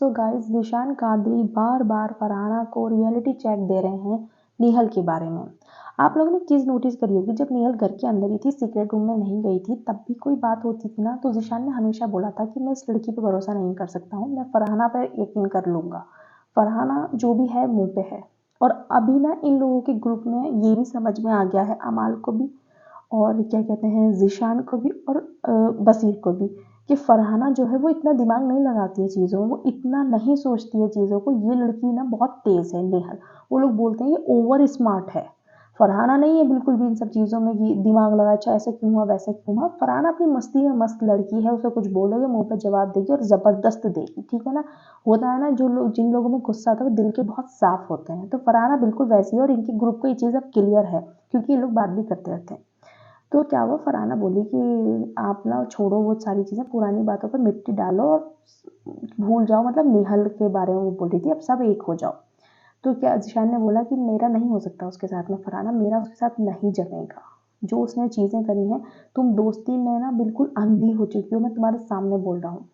So guys, Zeeshan Qadri बार बार फरहाना को reality check दे रहे हैं नेहल के बारे में। आप लोगों ने एक चीज़ नोटिस करी होगी, जब नेहल घर के अंदर ही थी, सीक्रेट रूम में नहीं गई थी, तब भी कोई बात होती थी ना, तो ज़ीशान ने हमेशा बोला था कि मैं इस लड़की पे भरोसा नहीं कर सकता हूँ, मैं फरहाना पर यकीन कर लूँगा। फरहाना जो भी है मुँह पे है। और अभी ना इन लोगों के ग्रुप में ये भी समझ में आ गया है, अमाल को भी और क्या कहते हैं ज़ीशान को भी और बसीर को भी, कि फरहाना जो है वो इतना दिमाग नहीं लगाती है चीज़ों में, वो इतना नहीं सोचती है चीज़ों को। ये लड़की ना बहुत तेज़ है नेहल। वो लोग बोलते हैं ये ओवर स्मार्ट है। फरहाना नहीं है बिल्कुल भी इन सब चीज़ों में कि दिमाग लगा, अच्छा ऐसे क्यों हुआ वैसे क्यों हुआ। फरहाना अपनी मस्ती में मस्त लड़की है, उसे कुछ बोलोगे मुंह पे जवाब देगी और ज़बरदस्त देगी, ठीक है ना। होता है ना, जो लोग जिन लोगों में गुस्सा आता है वो दिल के बहुत साफ होते हैं, तो फरहाना बिल्कुल वैसी है। और इनके ग्रुप को ये चीज़ अब क्लियर है, क्योंकि ये लोग बात भी करते रहते हैं। तो क्या हुआ, फरहाना बोली कि आप ना छोड़ो वो सारी चीज़ें, पुरानी बातों पर मिट्टी डालो और भूल जाओ। मतलब नेहल के बारे में वो बोल रही थी, अब सब एक हो जाओ। तो क्या ज़ीशान ने बोला कि मेरा नहीं हो सकता उसके साथ में फरहाना, मेरा उसके साथ नहीं जमेगा। जो उसने चीज़ें करी हैं, तुम दोस्ती में ना बिल्कुल अंधी हो चुकी हो, मैं तुम्हारे सामने बोल रहा हूँ।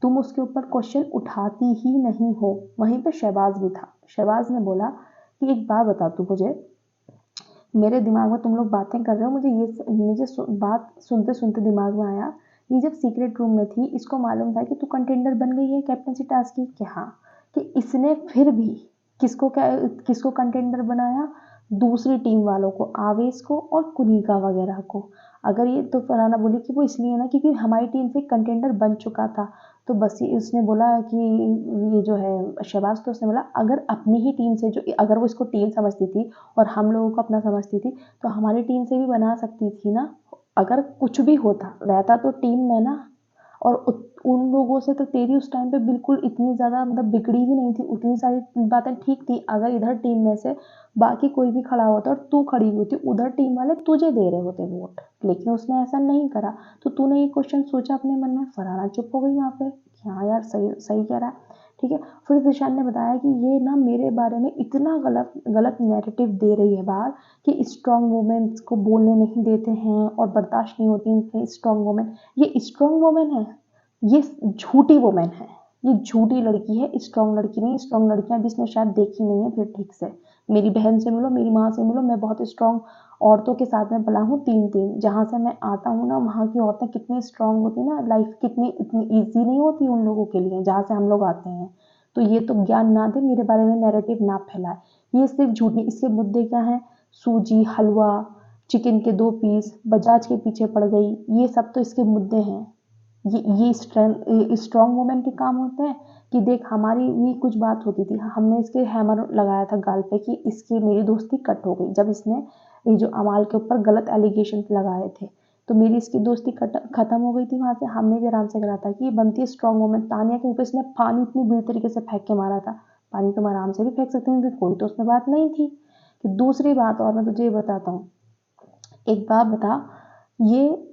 तुम उसके ऊपर क्वेश्चन उठाती ही नहीं हो। वहीं पे शहबाज भी था। शहबाज ने बोला कि एक बात बता तू मुझे, मेरे दिमाग में तुम लोग बातें कर रहे हो, मुझे बात सुनते सुनते दिमाग में आया, ये जब सीक्रेट रूम में थी इसको मालूम था कि तू कंटेंडर बन गई है कैप्टनसी टास्क की, कि हाँ, कि इसने फिर भी किसको कंटेंडर बनाया, दूसरी टीम वालों को, आवेश को और कुनिका वगैरह को। अगर ये तो फरहाना बोली कि वो इसलिए ना क्योंकि हमारी टीम से कंटेंडर बन चुका था। तो बस उसने बोला कि ये जो है शहबाज, तो उसने बोला अगर अपनी ही टीम से, जो अगर वो इसको टीम समझती थी और हम लोगों को अपना समझती थी, तो हमारी टीम से भी बना सकती थी ना। अगर कुछ भी होता रहता तो टीम में ना। और उन लोगों से तो तेरी उस टाइम पे बिल्कुल इतनी ज़्यादा मतलब बिगड़ी भी नहीं थी, उतनी सारी बातें ठीक थी। अगर इधर टीम में से बाकी कोई भी खड़ा होता और तू खड़ी होती, उधर टीम वाले तुझे दे रहे होते वोट, लेकिन उसने ऐसा नहीं करा। तो तूने ये क्वेश्चन सोचा अपने मन में, फरहाना चुप हो गई वहाँ पे कि हाँ यार, सही सही कह रहा है, ठीक है। फिर ज़ीशान ने बताया कि ये ना मेरे बारे में इतना गलत गलत नैरेटिव दे रही है बाहर, कि स्ट्रॉन्ग वुमेन्स को बोलने नहीं देते हैं और बर्दाश्त नहीं होती इनके स्ट्रॉन्ग वुमेन। ये स्ट्रॉन्ग वुमेन है, ये झूठी वुमेन है, ये झूठी लड़की है, स्ट्रॉन्ग लड़की नहीं। स्ट्रॉन्ग लड़कियां भी इसने शायद देखी नहीं है फिर ठीक से। मेरी बहन से मिलो, मेरी माँ से मिलो, मैं बहुत स्ट्रॉन्ग औरतों के साथ में पला हूँ, तीन तीन। जहाँ से मैं आता हूँ ना, वहाँ की औरतें कितनी स्ट्रॉन्ग होती ना, लाइफ कितनी इतनी ईजी नहीं होती उन लोगों के लिए जहाँ से हम लोग आते हैं। तो ये तो ज्ञान ना दे, मेरे बारे में नैरेटिव ना फैलाए। ये सिर्फ झूठी। इसके मुद्दे क्या हैं, सूजी, हलवा, चिकन के 2 पीस, बजाज के पीछे पड़ गई, ये सब तो इसके मुद्दे हैं। ये स्ट्रॉन्ग वुमेन के काम होते हैं कि देख, हमारी भी कुछ बात होती थी, हमने इसके हैमर लगाया था गाल पे कि इसकी मेरी दोस्ती कट हो गई, जब इसने ये जो अमाल के ऊपर गलत एलिगेशन लगाए थे, तो मेरी इसकी दोस्ती खत्म हो गई थी। वहां से हमने भी आराम से करा था कि ये बनती है स्ट्रॉन्ग वुमेन। तानिया के ऊपर इसने पानी इतनी बुरी तरीके से फेंक के मारा था। पानी तुम आराम से भी फेंक सकती थी, कोई तो उसमें बात नहीं थी। कि दूसरी बात और मैं तुझे ये बताता हूँ, एक बात बता, ये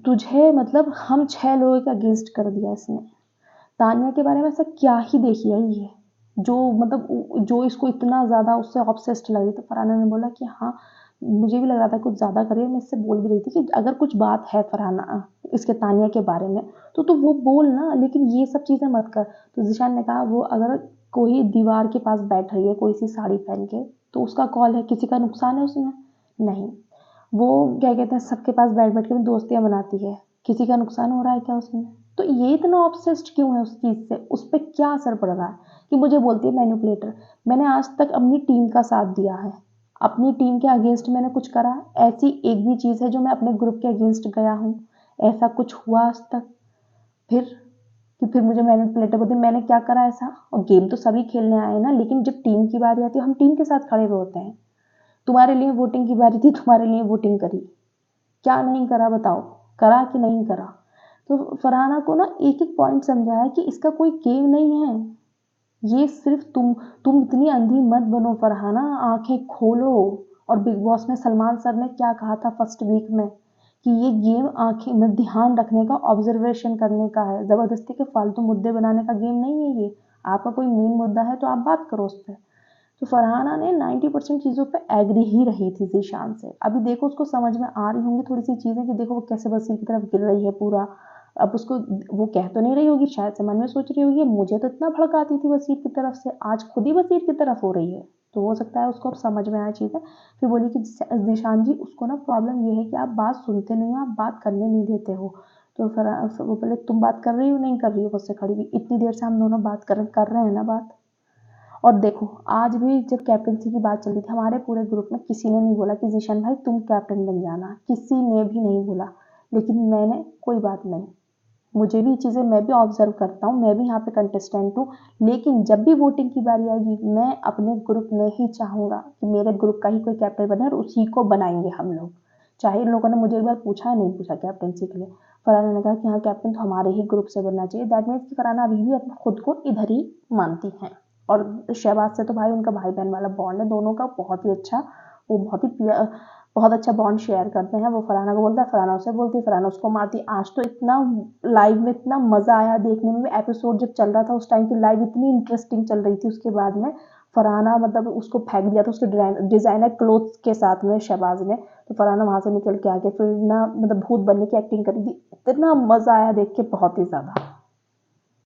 तुझे मतलब हम 6 लोगों के अगेंस्ट कर दिया इसने। तानिया के बारे में ऐसा क्या ही देखी है ये, जो मतलब जो इसको इतना ज़्यादा उससे ऑब्सेस्ड लगी। तो फरहाना ने बोला कि हाँ, मुझे भी लग रहा था कुछ ज़्यादा करिए। मैं इससे बोल भी रही थी कि अगर कुछ बात है फरहाना इसके तानिया के बारे में, तो वो बोल ना, लेकिन ये सब चीज़ें मत कर। तो ज़ीशान ने कहा वो अगर कोई दीवार के पास बैठ रही है कोई सी साड़ी पहन के, तो उसका कॉल है, किसी का नुकसान है उसमें नहीं। वो क्या कहते हैं, सबके पास बैठ बैठ के दोस्तियां बनाती है, किसी का नुकसान हो रहा है क्या उसमें। तो ये इतना ऑब्सेस्ड क्यों है उस चीज़ से, उस पर क्या असर पड़ रहा है कि मुझे बोलती है मैनिपुलेटर। मैंने आज तक अपनी टीम का साथ दिया है, अपनी टीम के अगेंस्ट मैंने कुछ करा, ऐसी एक भी चीज़ है जो मैं अपने ग्रुप के अगेंस्ट गया हूँ, ऐसा कुछ हुआ आज तक। फिर कि फिर मुझे मैनिपुलेटर बोलते, मैंने क्या करा ऐसा। और गेम तो सभी खेलने आए ना, लेकिन जब टीम की बारी आती है हम टीम के साथ खड़े हुए होते हैं। तुम्हारे लिए वोटिंग की बारी थी, तुम्हारे लिए वोटिंग करी, क्या नहीं करा बताओ, करा कि नहीं करा। तो फरहाना को ना एक एक पॉइंट समझाया कि इसका कोई गेम नहीं है, ये सिर्फ तुम इतनी अंधी मत बनो फरहाना, आंखें खोलो। और बिग बॉस में सलमान सर ने क्या कहा था फर्स्ट वीक में, कि ये गेम आंखें में ध्यान रखने का, ऑब्जर्वेशन करने का है, जबरदस्ती के फालतू मुद्दे बनाने का गेम नहीं है ये। आपका कोई मेन मुद्दा है तो आप बात करो उस पर। तो फरहाना ने 90% चीज़ों पे एग्री ही रही थी ज़ीशान से। अभी देखो उसको समझ में आ रही होंगी थोड़ी सी चीज़ें कि देखो वो कैसे बसी की तरफ गिर रही है पूरा। अब उसको वो कह तो नहीं रही होगी, शायद से मन में सोच रही होगी मुझे तो इतना भड़काती थी वसीर की तरफ से, आज खुद ही वसीर की तरफ हो रही है। तो हो सकता है उसको अब समझ में आया चीज़ें। फिर बोली कि ज़ीशान जी उसको ना प्रॉब्लम ये है कि आप बात सुनते नहीं हो, आप बात करने नहीं देते हो। तो फिर वो बोले तुम बात कर रही हो नहीं कर रही हो मुझसे खड़ी हुई, इतनी देर से हम दोनों बात कर रहे हैं ना बात। और देखो आज भी जब कैप्टनसी की बात चल रही थी हमारे पूरे ग्रुप में किसी ने नहीं बोला कि ज़ीशान भाई तुम कैप्टन बन जाना, किसी ने भी नहीं बोला। लेकिन मैंने कोई बात नहीं, मुझे भी चीज़ें मैं भी ऑब्जर्व करता हूँ, मैं भी यहाँ पे कंटेस्टेंट हूँ। लेकिन जब भी वोटिंग की बारी आएगी मैं अपने ग्रुप में ही चाहूँगा कि मेरे ग्रुप का ही कोई कैप्टन बने और उसी को बनाएंगे हम लोग। चाहे इन लोगों ने मुझे एक बार पूछा है नहीं पूछा कैप्टनसी के लिए। फरहाना ने कहा कि हाँ कैप्टन तो हमारे ही ग्रुप से बनना चाहिए। दैट मीन्स कि फरहाना अभी भी अपने खुद को इधर ही मानती हैं। और शहबाज से तो भाई उनका भाई बहन वाला बॉन्ड है दोनों का बहुत ही अच्छा। वो बहुत अच्छा बॉन्ड शेयर करते हैं। वो फरहाना को बोलता है, फरहाना उसे बोलती है, फरहाना उसको मारती। आज तो इतना लाइव में इतना मज़ा आया देखने में। एपिसोड जब चल रहा था उस टाइम की लाइव इतनी इंटरेस्टिंग चल रही थी। उसके बाद में फरहाना मतलब उसको फेंक दिया था उसके डिज़ाइनर क्लोथ्स के साथ में शहबाज ने। तो फरहाना वहाँ से निकल के आ गया, फिर ना मतलब भूत बनने की एक्टिंग करी थी। इतना मज़ा आया देख के बहुत ही ज़्यादा।